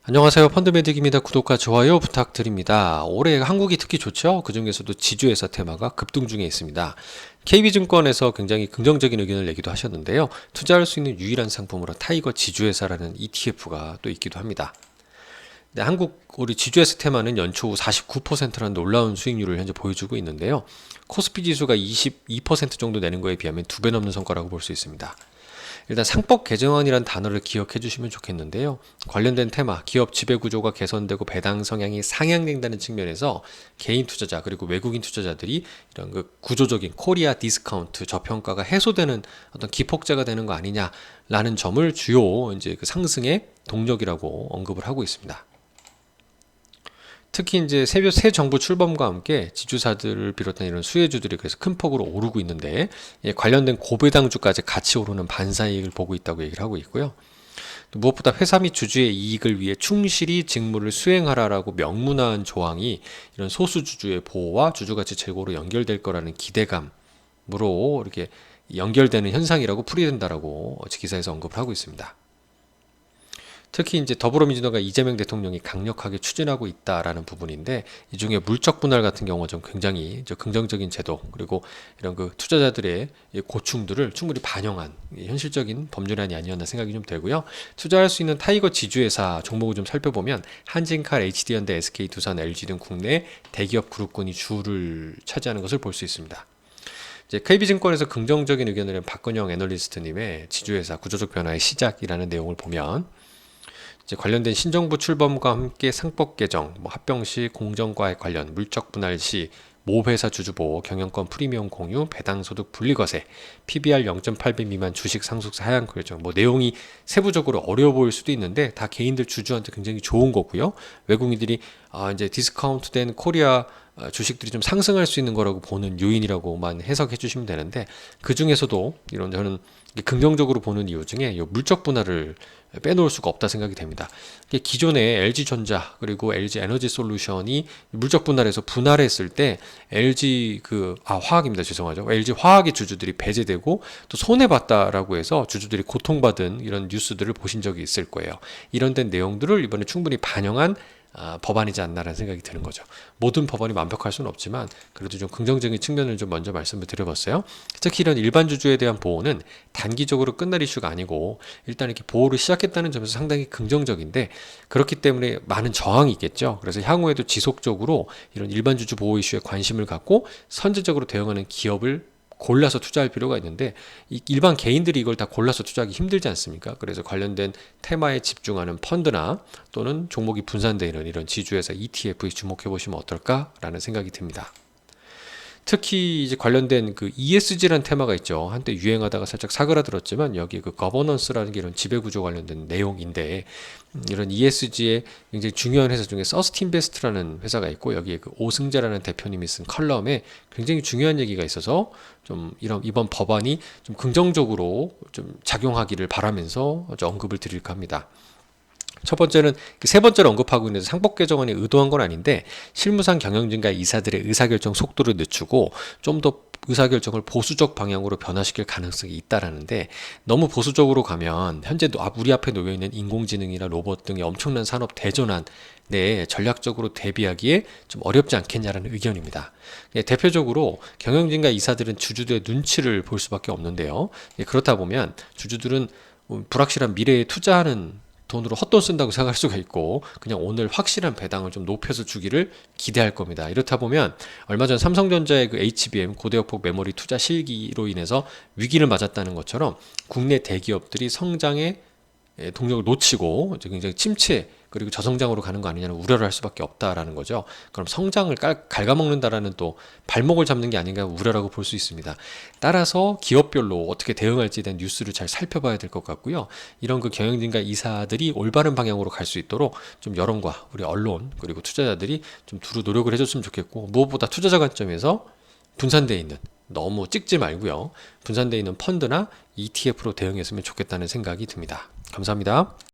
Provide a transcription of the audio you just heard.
안녕하세요. 펀드매직입니다. 구독과 좋아요 부탁드립니다. 올해 한국이 특히 좋죠? 그 중에서도 지주회사 테마가 급등 중에 있습니다. KB증권에서 굉장히 긍정적인 의견을 내기도 하셨는데요. 투자할 수 있는 유일한 상품으로 타이거 지주회사라는 ETF가 또 있기도 합니다. 네, 한국 우리 지주회사 테마는 연초 49%라는 놀라운 수익률을 현재 보여주고 있는데요. 코스피 지수가 22% 정도 내는 거에 비하면 2배 넘는 성과라고 볼 수 있습니다. 일단 상법 개정안이란 단어를 기억해 주시면 좋겠는데요. 관련된 테마, 기업 지배구조가 개선되고 배당 성향이 상향된다는 측면에서 개인 투자자 그리고 외국인 투자자들이 이런 그 구조적인 코리아 디스카운트 저평가가 해소되는 어떤 기폭제가 되는 거 아니냐라는 점을 주요 이제 그 상승의 동력이라고 언급을 하고 있습니다. 특히 이제 새 정부 출범과 함께 지주사들을 비롯한 이런 수혜주들이 그래서 큰 폭으로 오르고 있는데 관련된 고배당주까지 같이 오르는 반사이익을 보고 있다고 얘기를 하고 있고요. 또 무엇보다 회사 및 주주의 이익을 위해 충실히 직무를 수행하라라고 명문화한 조항이 이런 소수주주의 보호와 주주가치 제고로 연결될 거라는 기대감으로 이렇게 연결되는 현상이라고 풀이된다라고 기사에서 언급을 하고 있습니다. 특히 이제 더불어민주당과 이재명 대통령이 강력하게 추진하고 있다라는 부분인데 이 중에 물적 분할 같은 경우가 좀 굉장히 긍정적인 제도 그리고 이런 그 투자자들의 고충들을 충분히 반영한 현실적인 법률안이 아니었나 생각이 좀 되고요. 투자할 수 있는 타이거 지주회사 종목을 좀 살펴보면 한진칼, HD현대, SK두산, LG 등 국내 대기업 그룹군이 주를 차지하는 것을 볼 수 있습니다. 이제 KB증권에서 긍정적인 의견을 낸 박건영 애널리스트님의 지주회사 구조적 변화의 시작이라는 내용을 보면 이제 관련된 신정부 출범과 함께 상법 개정, 합병 시 공정과액 관련, 물적 분할 시 모회사 주주보호, 경영권 프리미엄 공유, 배당소득 분리과세, PBR 0.8배 미만 주식 상속세 하향 규정, 내용이 세부적으로 어려워 보일 수도 있는데 다 개인들 주주한테 굉장히 좋은 거고요. 외국인들이 이제 디스카운트된 코리아 주식들이 좀 상승할 수 있는 거라고 보는 요인이라고만 해석해 주시면 되는데 그 중에서도 이런 저는 긍정적으로 보는 이유 중에 이 물적 분할을 빼놓을 수가 없다 생각이 됩니다. 기존에 LG전자 그리고 LG 에너지 솔루션이 물적 분할해서 분할했을 때 LG 화학입니다. 죄송하죠. LG 화학의 주주들이 배제되고 또 손해 봤다라고 해서 주주들이 고통받은 이런 뉴스들을 보신 적이 있을 거예요. 이런 된 내용들을 이번에 충분히 반영한 법안이지 않나라는 생각이 드는 거죠. 모든 법안이 완벽할 수는 없지만 그래도 좀 긍정적인 측면을 좀 먼저 말씀을 드려봤어요. 특히 이런 일반 주주에 대한 보호는 단기적으로 끝날 이슈가 아니고 일단 이렇게 보호를 시작했다는 점에서 상당히 긍정적인데 그렇기 때문에 많은 저항이 있겠죠. 그래서 향후에도 지속적으로 이런 일반 주주 보호 이슈에 관심을 갖고 선제적으로 대응하는 기업을 골라서 투자할 필요가 있는데 일반 개인들이 이걸 다 골라서 투자하기 힘들지 않습니까? 그래서 관련된 테마에 집중하는 펀드나 또는 종목이 분산되는 이런 지주회사 ETF에 주목해 보시면 어떨까라는 생각이 듭니다. 특히 이제 관련된 그 ESG라는 테마가 있죠. 한때 유행하다가 살짝 사그라들었지만 여기 그 거버넌스라는 게 이런 지배구조 관련된 내용인데 이런 ESG의 굉장히 중요한 회사 중에 서스틴베스트라는 회사가 있고 여기에 그 오승재라는 대표님이 쓴 컬럼에 굉장히 중요한 얘기가 있어서 좀 이번 법안이 좀 긍정적으로 좀 작용하기를 바라면서 언급을 드릴까 합니다. 첫 번째는 세 번째로 언급하고 있는 상법 개정안이 의도한 건 아닌데 실무상 경영진과 이사들의 의사결정 속도를 늦추고 좀 더 의사결정을 보수적 방향으로 변화시킬 가능성이 있다라는데 너무 보수적으로 가면 현재 우리 앞에 놓여있는 인공지능이나 로봇 등의 엄청난 산업 대전환 내 전략적으로 대비하기에 좀 어렵지 않겠냐라는 의견입니다. 대표적으로 경영진과 이사들은 주주들의 눈치를 볼 수밖에 없는데요. 그렇다 보면 주주들은 불확실한 미래에 투자하는 돈으로 헛돈 쓴다고 생각할 수가 있고 그냥 오늘 확실한 배당을 좀 높여서 주기를 기대할 겁니다. 이렇다 보면 얼마 전 삼성전자의 그 HBM 고대역폭 메모리 투자 실기로 인해서 위기를 맞았다는 것처럼 국내 대기업들이 성장의 동력을 놓치고 굉장히 침체 그리고 저성장으로 가는 거 아니냐는 우려를 할 수밖에 없다라는 거죠. 그럼 성장을 갉아먹는다라는 또 발목을 잡는 게 아닌가 우려라고 볼 수 있습니다. 따라서 기업별로 어떻게 대응할지에 대한 뉴스를 잘 살펴봐야 될 것 같고요. 이런 그 경영진과 이사들이 올바른 방향으로 갈 수 있도록 좀 여론과 우리 언론 그리고 투자자들이 좀 두루 노력을 해줬으면 좋겠고 무엇보다 투자자 관점에서 분산되어 있는 너무 찍지 말고요. 분산되어 있는 펀드나 ETF로 대응했으면 좋겠다는 생각이 듭니다. 감사합니다.